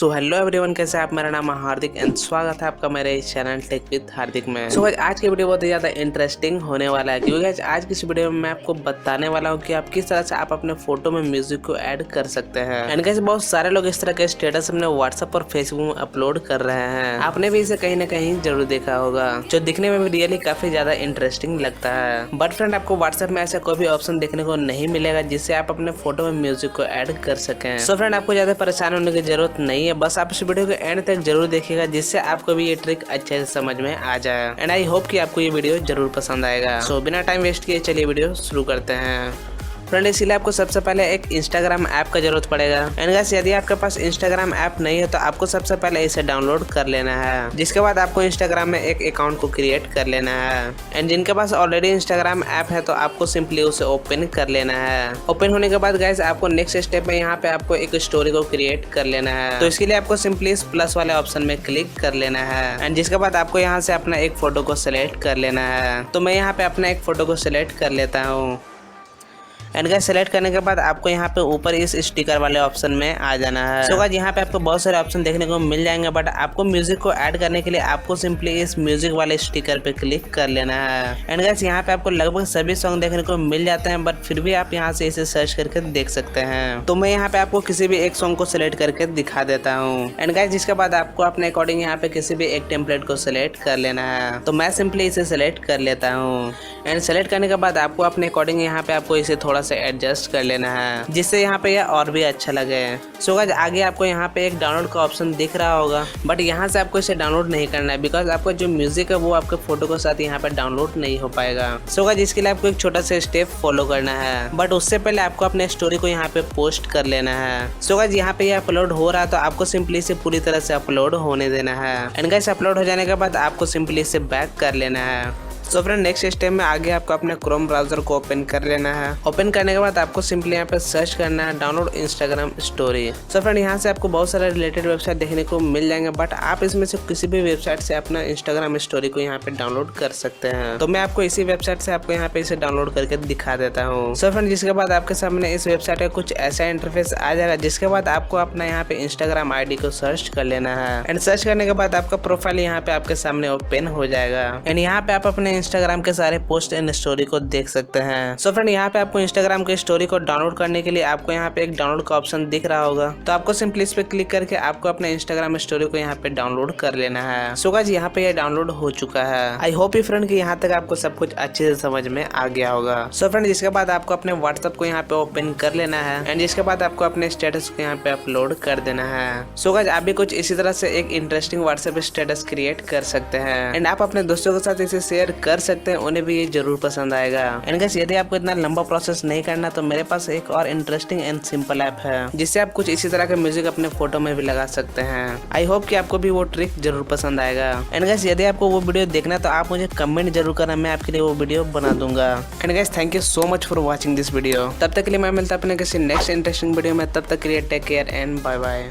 So hello everyone, कैसे आप। मेरा नाम है हार्दिक एंड स्वागत है आपका मेरे इस चैनल टेक विद हार्दिक में। सो आज की वीडियो बहुत ही ज्यादा इंटरेस्टिंग होने वाला है, क्योंकि आज की इस वीडियो में मैं आपको बताने वाला हूँ कि आप किस तरह से आप अपने फोटो में म्यूजिक को ऐड कर सकते हैं। एंड कैसे बहुत सारे लोग इस तरह के स्टेटस अपने व्हाट्सएप और फेसबुक में अपलोड कर रहे हैं। आपने भी इसे कहीं ना कहीं जरूर देखा होगा, जो दिखने में भी रियली काफी ज्यादा इंटरेस्टिंग लगता है। बट फ्रेंड, आपको व्हाट्सएप में ऐसा कोई भी ऑप्शन देखने को नहीं मिलेगा जिससे आप अपने फोटो में म्यूजिक को ऐड कर सकें। सो फ्रेंड, आपको ज्यादा परेशान होने की जरूरत नहीं है, बस आप इस वीडियो को एंड तक जरूर देखिएगा जिससे आपको भी ये ट्रिक अच्छे से समझ में आ जाए। एंड आई होप कि आपको ये वीडियो जरूर पसंद आएगा। सो बिना टाइम वेस्ट किए चलिए वीडियो शुरू करते हैं। फ्रेंड, इसीलिए आपको सबसे पहले एक इंस्टाग्राम ऐप का जरूरत पड़ेगा। एंड गाइस, यदि आपके पास इंस्टाग्राम ऐप नहीं है तो आपको सबसे पहले इसे डाउनलोड कर लेना है, जिसके बाद आपको इंस्टाग्राम में एक अकाउंट को क्रिएट कर लेना है। एंड जिनके पास ऑलरेडी इंस्टाग्राम ऐप है तो आपको सिंपली उसे ओपन कर लेना है। ओपन होने के बाद गाइस, आपको नेक्स्ट स्टेप में यहाँ पे आपको एक स्टोरी को क्रिएट कर लेना है। तो इसके लिए आपको सिंपली इस प्लस वाले ऑप्शन में क्लिक कर लेना है। एंड जिसके बाद आपको यहाँ से अपना एक फोटो को सिलेक्ट कर लेना है। तो मैं यहाँ पे अपना एक फोटो को सिलेक्ट कर लेता हूँ। एंड गाइस, सेलेक्ट करने के बाद आपको यहाँ पे ऊपर इस स्टिकर वाले ऑप्शन में आ जाना है। सो गाइस, यहाँ पे आपको बहुत सारे ऑप्शन देखने को मिल जाएंगे, बट आपको म्यूजिक को ऐड करने के लिए आपको सिंपली इस म्यूजिक वाले स्टिकर पे क्लिक कर लेना है। एंड गाइस, यहाँ पे आपको लगभग सभी सॉन्ग देखने को मिल जाते हैं, बट फिर भी आप यहाँ से इसे सर्च करके देख सकते हैं। तो मैं यहाँ पे आपको किसी भी एक सॉन्ग को सिलेक्ट करके दिखा देता हूँ। एंड गाइस, जिसके बाद आपको अपने अकॉर्डिंग यहाँ पे किसी भी एक टेम्पलेट को सिलेक्ट कर लेना है। तो मैं सिंपली इसे सिलेक्ट कर लेता हूँ। एंड सेलेक्ट करने के बाद आपको अपने अकॉर्डिंग यहाँ पे आपको इसे थोड़ा सा एडजस्ट कर लेना है, जिससे यहाँ पे यह और भी अच्छा लगे। सो गाइस, आगे आपको यहाँ पे एक डाउनलोड का ऑप्शन दिख रहा होगा, बट यहाँ से आपको इसे डाउनलोड नहीं करना है, बिकॉज आपका जो म्यूजिक है वो आपके फोटो के साथ यहाँ पे डाउनलोड नहीं हो पाएगा। सो गाइस, इसके लिए आपको एक छोटा सा स्टेप फॉलो करना है, बट उससे पहले आपको अपने स्टोरी को यहाँ पे पोस्ट कर लेना है। सो गाइस, यहाँ पे यह अपलोड हो रहा है तो आपको सिंपली इसे पूरी तरह से अपलोड होने देना है। एंड गाइस, अपलोड हो जाने के बाद आपको सिंपली इसे बैक कर लेना है। सो फ्रेंड, नेक्स्ट स्टेप में आगे आपको अपने क्रोम ब्राउजर को ओपन कर लेना है। ओपन करने के बाद आपको सिंपली यहाँ पे सर्च करना है download Instagram story. So friend, यहाँ से आपको बहुत सारे रिलेटेड वेबसाइट देखने को मिल जाएंगे, बट आप इसमें से किसी भी वेबसाइट से अपना इंस्टाग्राम स्टोरी को यहाँ पे डाउनलोड कर सकते हैं। तो मैं आपको इसी वेबसाइट से आपको यहाँ पे इसे डाउनलोड करके दिखा देता हूँ। सो फ्रेंड, जिसके बाद आपके सामने इस वेबसाइट का कुछ ऐसा इंटरफेस आ जाएगा, जिसके बाद आपको अपना यहाँ पे इंस्टाग्राम ID को सर्च कर लेना है। एंड सर्च करने के बाद आपका प्रोफाइल यहाँ पे आपके सामने ओपन हो जाएगा। एंड यहाँ पे आप अपने इंस्टाग्राम के सारे पोस्ट एंड स्टोरी को देख सकते हैं। सो फ्रेंड, यहाँ पे आपको इंस्टाग्राम के स्टोरी को डाउनलोड करने के लिए आपको यहाँ पे एक डाउनलोड का ऑप्शन दिख रहा होगा, तो आपको सिंपली इस पे क्लिक करके आपको अपने इंस्टाग्राम स्टोरी को यहाँ पे डाउनलोड कर लेना है। सो गाइस, यहाँ पे ये डाउनलोड हो चुका है। आई होप यू फ्रेंड कि यहाँ तक आपको सब कुछ अच्छे से समझ में आ गया होगा। सो फ्रेंड, जिसके बाद आपको अपने व्हाट्सएप को यहाँ पे ओपन कर लेना है। एंड जिसके बाद आपको अपने स्टेटस को यहाँ पे अपलोड कर देना है। सो गाइस, आप भी कुछ इसी तरह से एक इंटरेस्टिंग व्हाट्सएप स्टेटस क्रिएट कर सकते हैं। एंड आप अपने दोस्तों के साथ इसे शेयर कर सकते हैं, उन्हें भी ये जरूर पसंद आएगा। एंड गाइस, यदि आपको इतना लंबा प्रोसेस नहीं करना तो मेरे पास एक और इंटरेस्टिंग एंड सिंपल ऐप है, जिससे आप कुछ इसी तरह के म्यूजिक अपने फोटो में भी लगा सकते हैं। आई होप कि आपको भी वो ट्रिक जरूर पसंद आएगा। एंड गाइस, यदि आपको वो वीडियो देखना तो आप मुझे कमेंट जरूर करना, मैं आपके लिए वो वीडियो बना दूंगा। And guys, thank you so much for watching this video. तब तक के लिए मैं मिलता अपने किसी नेक्स्ट इंटरेस्टिंग वीडियो में। तब तक के लिए take care and bye bye.